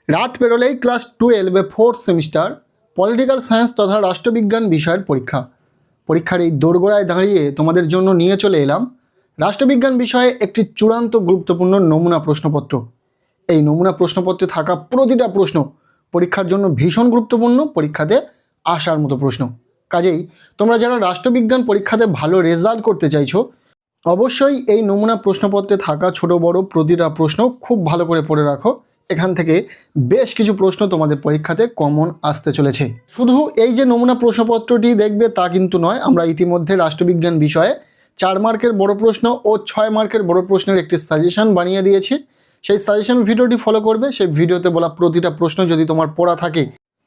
রাত পেরোলেই class 12 fourth semester political science তথা রাষ্ট্রবিজ্ঞান বিষয়ের পরীক্ষার এই দোরগোড়ায় দাঁড়িয়ে তোমাদের জন্য নিয়ে চলে এলাম রাষ্ট্রবিজ্ঞান বিষয়ে একটি চূড়ান্ত গুরুত্বপূর্ণ নমুনা প্রশ্নপত্র। এই নমুনা প্রশ্নপত্রে থাকা প্রতিটা প্রশ্ন পরীক্ষার জন্য ভীষণ গুরুত্বপূর্ণ, পরীক্ষাতে আসার মতো প্রশ্ন। কাজেই তোমরা যারা রাষ্ট্রবিজ্ঞান পরীক্ষাতে ভালো রেজাল্ট করতে চাইছো, অবশ্যই এই নমুনা প্রশ্নপত্রে থাকা ছোট বড় প্রতিটা প্রশ্ন খুব ভালো করে পড়ে রাখো। এখান থেকে বেশ কিছু প্রশ্ন তোমাদের পরীক্ষাতে কমন আসতে চলেছে। শুধু এই যে নমুনা প্রশ্নপত্রটি দেখবে তা কিন্তু নয়, আমরা ইতিমধ্যে রাষ্ট্রবিজ্ঞান বিষয়ে 4 মার্কের বড় প্রশ্ন ও 6 মার্কের বড় প্রশ্নের একটি সাজেশন বানিয়ে দিয়েছি। সেই সাজেশন ভিডিওটি ফলো করবে। সেই ভিডিওতে বলা প্রতিটা প্রশ্ন যদি তোমার পড়া থাকে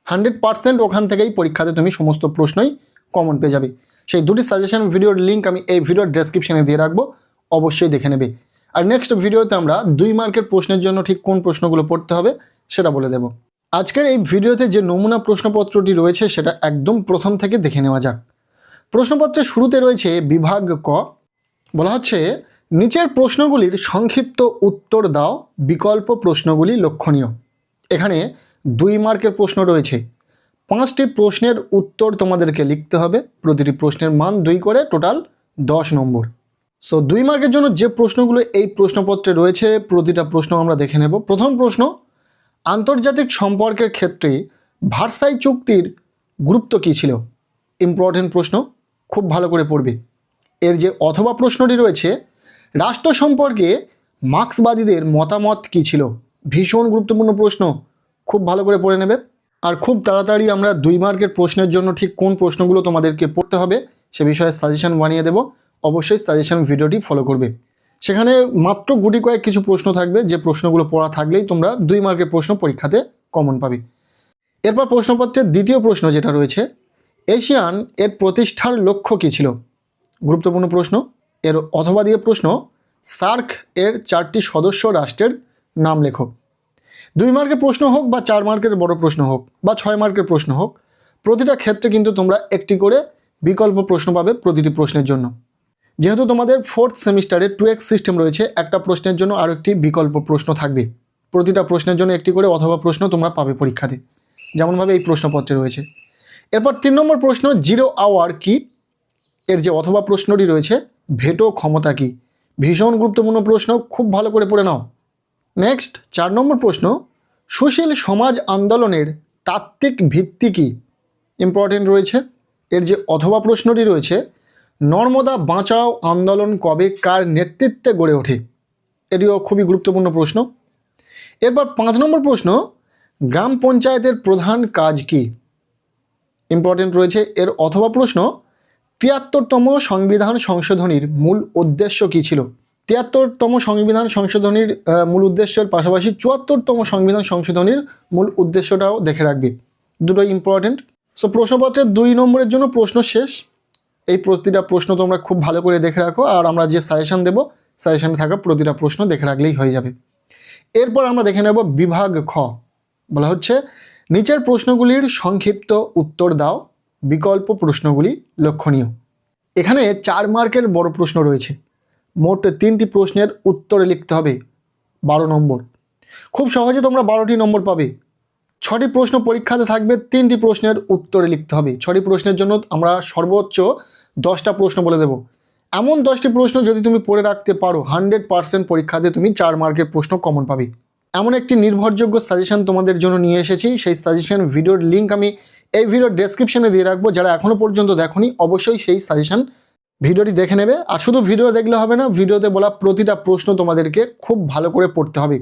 100% ওখান থেকেই পরীক্ষাতে তুমি সমস্ত প্রশ্নই কমন পেয়ে যাবে। সেই দুটি সাজেশন ভিডিওর লিঙ্ক আমি এই ভিডিওর ডেসক্রিপশনে দিয়ে রাখবো, অবশ্যই দেখে নেবে। আর নেক্সট ভিডিওতে আমরা 2 মার্কের প্রশ্নের জন্য ঠিক কোন প্রশ্নগুলো পড়তে হবে সেটা বলে দেব। আজকের এই ভিডিওতে যে নমুনা প্রশ্নপত্রটি রয়েছে সেটা একদম প্রথম থেকে দেখে নেওয়া যাক। প্রশ্নপত্রের শুরুতে রয়েছে বিভাগ ক। বলা হচ্ছে নিচের প্রশ্নগুলির সংক্ষিপ্ত উত্তর দাও, বিকল্প প্রশ্নগুলি লক্ষণীয়। এখানে 2 মার্কের প্রশ্ন রয়েছে। 5টি প্রশ্নের উত্তর তোমাদেরকে লিখতে হবে। প্রতিটি প্রশ্নের মান 2 করে, টোটাল 10 নম্বর। সো 2 মার্কের জন্য যে প্রশ্নগুলো এই প্রশ্নপত্রে রয়েছে প্রতিটা প্রশ্ন আমরা দেখে নেব। প্রথম প্রশ্ন, আন্তর্জাতিক সম্পর্কের ক্ষেত্রে ভার্সাই চুক্তির গুরুত্ব কী ছিল? ইম্পর্টেন্ট প্রশ্ন, খুব ভালো করে পড়বে। এর যে অথবা প্রশ্নটি রয়েছে, রাষ্ট্র সম্পর্কে মার্ক্সবাদীদের মতামত কী ছিল? ভীষণ গুরুত্বপূর্ণ প্রশ্ন, খুব ভালো করে পড়ে নেবে। আর খুব তাড়াতাড়ি আমরা 2 মার্কের প্রশ্নের জন্য ঠিক কোন প্রশ্নগুলো তোমাদেরকে পড়তে হবে সে বিষয়ে সাজেশন বানিয়ে দেব, অবশ্যই সাজেশন ভিডিওটি ফলো করবে। সেখানে মাত্র গুটি কয়েক কিছু প্রশ্ন থাকবে, যে প্রশ্নগুলো পড়া থাকলেই তোমরা 2 মার্কের প্রশ্ন পরীক্ষাতে কমন পাবে। এরপর প্রশ্নপত্রের দ্বিতীয় প্রশ্ন যেটা রয়েছে, এশিয়ান এর প্রতিষ্ঠার লক্ষ্য কী ছিল? গুরুত্বপূর্ণ প্রশ্ন। এর অথবা দিয়ে প্রশ্ন, সার্ক এর 4টি সদস্য রাষ্ট্রের নাম লেখো। 2 মার্কের প্রশ্ন হোক বা 4 মার্কের বড় প্রশ্ন হোক বা 6 মার্কের প্রশ্ন হোক, প্রতিটা ক্ষেত্রে কিন্তু তোমরা একটি করে বিকল্প প্রশ্ন পাবে প্রতিটি প্রশ্নের জন্য। যেহেতু তোমাদের 4th সেমিস্টারে 2x সিস্টেম রয়েছে, একটা প্রশ্নের জন্য আরও একটি বিকল্প প্রশ্ন থাকবে। প্রতিটা প্রশ্নের জন্য একটি করে অথবা প্রশ্ন তোমরা পাবে পরীক্ষাতে, যেমনভাবে এই প্রশ্নপত্রে রয়েছে। এরপর 3 নম্বর প্রশ্ন, জিরো আওয়ার কি? এর যে অথবা প্রশ্নটি রয়েছে, ভেটো ক্ষমতা কি? ভীষণ গুরুত্বপূর্ণ প্রশ্ন, খুব ভালো করে পড়ে নাও। নেক্সট 4 নম্বর প্রশ্ন, সুশীল সমাজ আন্দোলনের তাত্ত্বিক ভিত্তি কী? ইম্পর্টেন্ট রয়েছে। এর যে অথবা প্রশ্নটি রয়েছে, নর্মদা বাঁচাও আন্দোলন কবে কার নেতৃত্বে গড়ে ওঠে? এটিও খুবই গুরুত্বপূর্ণ প্রশ্ন। এরপর 5 নম্বর প্রশ্ন, গ্রাম পঞ্চায়েতের প্রধান কাজ কি? ইম্পর্টেন্ট রয়েছে। এর অথবা প্রশ্ন, 73তম সংবিধান সংশোধনীর মূল উদ্দেশ্য কী ছিল? 73তম সংবিধান সংশোধনীর মূল উদ্দেশ্যের পাশাপাশি 74তম সংবিধান সংশোধনীর মূল উদ্দেশ্যটাও দেখে রাখবে, দুটোই ইম্পর্টেন্ট। সো প্রশ্নপত্রের 2 নম্বরের জন্য প্রশ্ন শেষ। এই প্রতিটা প্রশ্ন তোমরা খুব ভালো করে দেখে রাখো, আর আমরা যে সাজেশন দেব সাজেশনে থাকা প্রতিটা প্রশ্ন দেখে রাখলেই হয়ে যাবে। এরপর আমরা দেখে নেব বিভাগ খ। বলা হচ্ছে নিচের প্রশ্নগুলির সংক্ষিপ্ত উত্তর দাও, বিকল্প প্রশ্নগুলি লক্ষণীয়। এখানে 4 মার্কের বড় প্রশ্ন রয়েছে। মোট 3টি প্রশ্নের উত্তর লিখতে হবে, 12 নম্বর। খুব সহজে তোমরা 12টি নম্বর পাবে। 6টি প্রশ্ন পরীক্ষাতে থাকবে, 3টি প্রশ্নের উত্তরে লিখতে হবে। 6টি প্রশ্নের জন্য আমরা সর্বোচ্চ 10টা প্রশ্ন বলে দেব। এমন 10টি প্রশ্ন যদি তুমি পড়ে রাখতে পারো, 100% পরীক্ষাতে তুমি 4 মার্কের প্রশ্ন কমন পাবে। এমন একটি নির্ভরযোগ্য সাজেশন তোমাদের জন্য নিয়ে এসেছি। সেই সাজেশন ভিডিওর লিঙ্ক আমি এই ভিডিওর ডেসক্রিপশনে দিয়ে রাখবো। যারা এখনও পর্যন্ত দেখোনি অবশ্যই সেই সাজেশন ভিডিওটি দেখে নেবে। আর শুধু ভিডিও দেখলে হবে না, ভিডিওতে বলা প্রতিটা প্রশ্ন তোমাদেরকে খুব ভালো করে পড়তে হবে।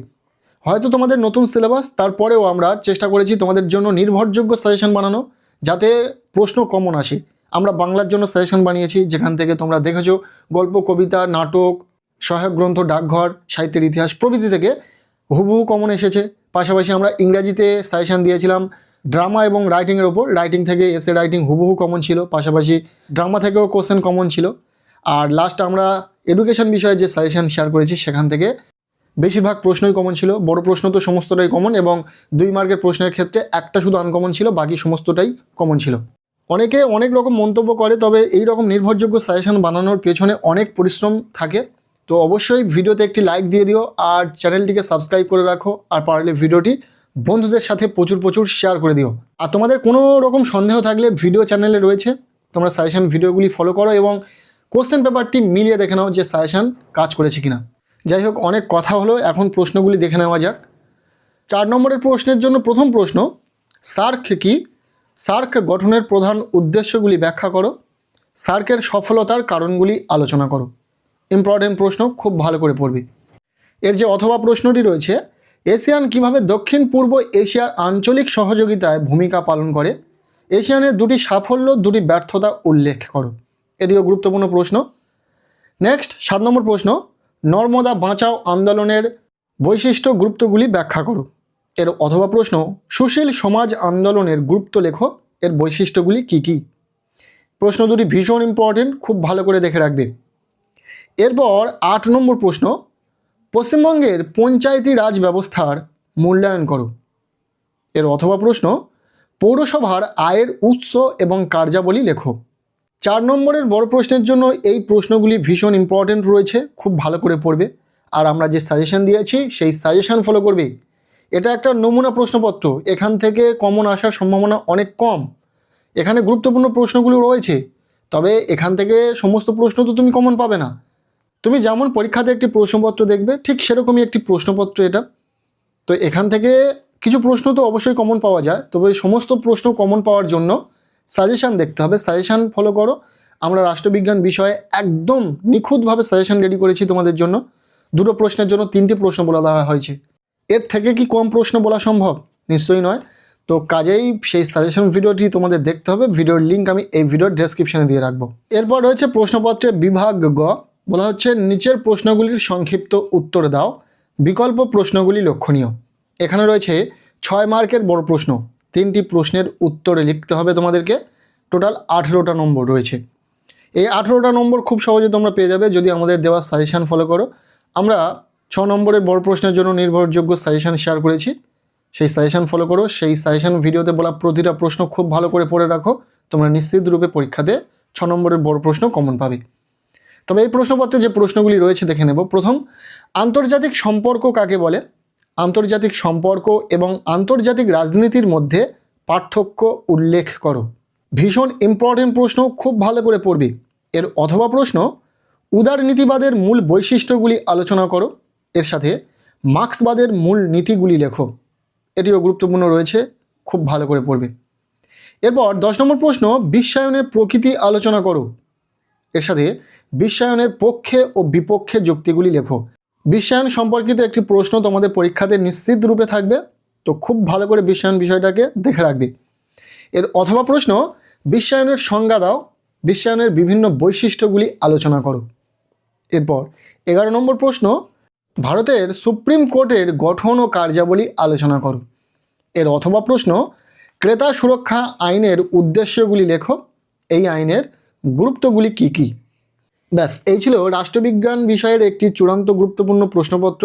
হয়তো তোমাদের নতুন সিলেবাস, তারপরেও আমরা চেষ্টা করেছি তোমাদের জন্য নির্ভরযোগ্য সাজেশন বানানো, যাতে প্রশ্ন কমন আসে। আমরা বাংলার জন্য সাজেশন বানিয়েছি, যেখান থেকে তোমরা দেখেছো গল্প, কবিতা, নাটক, সহায়ক গ্রন্থ, ডাকঘর, সাহিত্যের ইতিহাস প্রভৃতি থেকে হুবহু কমন এসেছে। পাশাপাশি আমরা ইংরাজিতে সাজেশন দিয়েছিলাম ড্রামা এবং রাইটিংয়ের ওপর। রাইটিং থেকে এসে রাইটিং হুবহু কমন ছিল, পাশাপাশি ড্রামা থেকেও কোশ্চেন কমন ছিল। আর লাস্ট আমরা এডুকেশন বিষয়ে যে সাজেশন শেয়ার করেছি সেখান থেকে বেশিরভাগ প্রশ্নই কমন ছিল। বড় প্রশ্ন তো সমস্তটাই কমন, এবং 2 মার্কের প্রশ্নের ক্ষেত্রে একটা শুধু আনকমন ছিল, বাকি সমস্তটাই কমন ছিল। অনেকে অনেক রকম মন্তব্য করে, তবে এই রকম নির্ভরযোগ্য সাজেশন বানানোর পেছনে অনেক পরিশ্রম থাকে। তো অবশ্যই ভিডিওতে একটি লাইক দিয়ে দিও, আর চ্যানেলটিকে সাবস্ক্রাইব করে রাখো, আর পারলে ভিডিওটি বন্ধুদের সাথে প্রচুর শেয়ার করে দিও। আর তোমাদের কোনো রকম সন্দেহ থাকলে ভিডিও চ্যানেলে রয়েছে, তোমরা সাজেশন ভিডিওগুলি ফলো করো এবং কোশ্চেন পেপারটি মিলিয়ে দেখে নাও যে সাজেশন কাজ করেছে কিনা। যাই হোক, অনেক কথা হলো, এখন প্রশ্নগুলি দেখে নেওয়া যাক। 4 নম্বরের প্রশ্নের জন্য প্রথম প্রশ্ন, সার্ক কি? সার্ক গঠনের প্রধান উদ্দেশ্যগুলি ব্যাখ্যা করো। সার্কের সফলতার কারণগুলি আলোচনা করো। ইম্পর্টেন্ট প্রশ্ন, খুব ভালো করে পড়বি। এর যে অথবা প্রশ্নটি রয়েছে, এশিয়ান কিভাবে দক্ষিণ পূর্ব এশিয়ার আঞ্চলিক সহযোগিতায় ভূমিকা পালন করে? এশিয়ানের 2টি সাফল্য 2টি ব্যর্থতা উল্লেখ করো। এটিও গুরুত্বপূর্ণ প্রশ্ন। নেক্সট 7 নম্বর প্রশ্ন, নর্মদা বাঁচাও আন্দোলনের বৈশিষ্ট্য গুরুত্বগুলি ব্যাখ্যা করো। এর অথবা প্রশ্ন, সুশীল সমাজ আন্দোলনের গুরুত্ব লেখো, এর বৈশিষ্ট্যগুলি কি কি? প্রশ্ন দুটি ভীষণ ইম্পর্টেন্ট, খুব ভালো করে দেখে রাখবে। এরপর 8 নম্বর প্রশ্ন, পশ্চিমবঙ্গের পঞ্চায়েতি রাজ ব্যবস্থার মূল্যায়ন করো। এর অথবা প্রশ্ন, পৌরসভার আয়ের উৎস এবং কার্যাবলী লেখো। 4 নম্বরের বড় প্রশ্নের জন্য এই প্রশ্নগুলি ভীষণ ইম্পর্টেন্ট রয়েছে, খুব ভালো করে পড়বে। আর আমরা যে সাজেশন দিয়েছি সেই সাজেশন ফলো করবে। এটা একটা নমুনা প্রশ্নপত্র, এখান থেকে কমন আসার সম্ভাবনা অনেক কম। এখানে গুরুত্বপূর্ণ প্রশ্নগুলো রয়েছে, তবে এখান থেকে সমস্ত প্রশ্ন তো তুমি কমন পাবে না। তুমি যেমন পরীক্ষাতে একটি প্রশ্নপত্র দেখবে, ঠিক সেরকমই একটি প্রশ্নপত্র এটা। তো এখান থেকে কিছু প্রশ্ন তো অবশ্যই কমন পাওয়া যায়, তবে সমস্ত প্রশ্ন কমন পাওয়ার জন্য সাজেশান দেখতে হবে। সাজেশান ফলো করো। আমরা রাষ্ট্রবিজ্ঞান বিষয়ে একদম নিখুঁতভাবে সাজেশান রেডি করেছি তোমাদের জন্য। 2টো প্রশ্নের জন্য 3টি প্রশ্ন বলা দেওয়া হয়েছে। এর থেকে কি কম প্রশ্ন বলা সম্ভব? নিশ্চয়ই নয়। তো কাজেই সেই সাজেশন ভিডিওটি তোমাদের দেখতে হবে। ভিডিওর লিঙ্ক আমি এই ভিডিওর ডেসক্রিপশানে দিয়ে রাখবো। এরপর রয়েছে প্রশ্নপত্রের বিভাগ গ, বলা হচ্ছে নিচের প্রশ্নগুলির সংক্ষিপ্ত উত্তর দাও, বিকল্প প্রশ্নগুলি লক্ষণীয়। এখানে রয়েছে 6 মার্কের বড় প্রশ্ন, 3টি প্রশ্নের উত্তরে লিখতে হবে তোমাদেরকে। টোটাল 18টা নম্বর রয়েছে। এই 18টা নম্বর খুব সহজে তোমরা পেয়ে যাবে যদি আমাদের দেওয়া সাজেশান ফলো করো। আমরা 6 নম্বরের বড় প্রশ্নের জন্য নির্ভরযোগ্য সাজেশান শেয়ার করেছি, সেই সাজেশান ফলো করো। সেই সাজেশান ভিডিওতে বলা প্রতিটা প্রশ্ন খুব ভালো করে পড়ে রাখো, তোমরা নিশ্চিত রূপে পরীক্ষাতে 6 নম্বরের বড় প্রশ্ন কমন পাবে। তবে এই প্রশ্নপত্রে যে প্রশ্নগুলি রয়েছে দেখে নেব। প্রথম, আন্তর্জাতিক সম্পর্ক কাকে বলে? আন্তর্জাতিক সম্পর্ক এবং আন্তর্জাতিক রাজনীতির মধ্যে পার্থক্য উল্লেখ করো। ভীষণ ইম্পর্টেন্ট প্রশ্ন, খুব ভালো করে পড়বে। এর অথবা প্রশ্ন, উদারনীতিবাদের মূল বৈশিষ্ট্যগুলি আলোচনা করো, এর সাথে মার্ক্সবাদের মূল নীতিগুলি লেখো। এটিও গুরুত্বপূর্ণ রয়েছে, খুব ভালো করে পড়বে। এরপর 10 নম্বর প্রশ্ন, বিশ্বায়নের প্রকৃতি আলোচনা করো, এর সাথে বিশ্বায়নের পক্ষে ও বিপক্ষে যুক্তিগুলি লেখো। বিশ্বায়ন সম্পর্কিত একটি প্রশ্ন তোমাদের পরীক্ষাতে নিশ্চিত রূপে থাকবে, তো খুব ভালো করে বিশ্বায়ন বিষয়টাকে দেখে রাখবে। এর অথবা প্রশ্ন, বিশ্বায়নের সংজ্ঞা দাও, বিশ্বায়নের বিভিন্ন বৈশিষ্ট্যগুলি আলোচনা করো। এরপর 11 নম্বর প্রশ্ন, ভারতের সুপ্রিম কোর্টের গঠন ও কার্যাবলী আলোচনা করো। এর অথবা প্রশ্ন, ক্রেতা সুরক্ষা আইনের উদ্দেশ্যগুলি লেখো, এই আইনের গুরুত্বগুলি কি কি? ব্যাস, এই ছিল রাষ্ট্রবিজ্ঞান বিষয়ের একটি চূড়ান্ত গুরুত্বপূর্ণ প্রশ্নপত্র।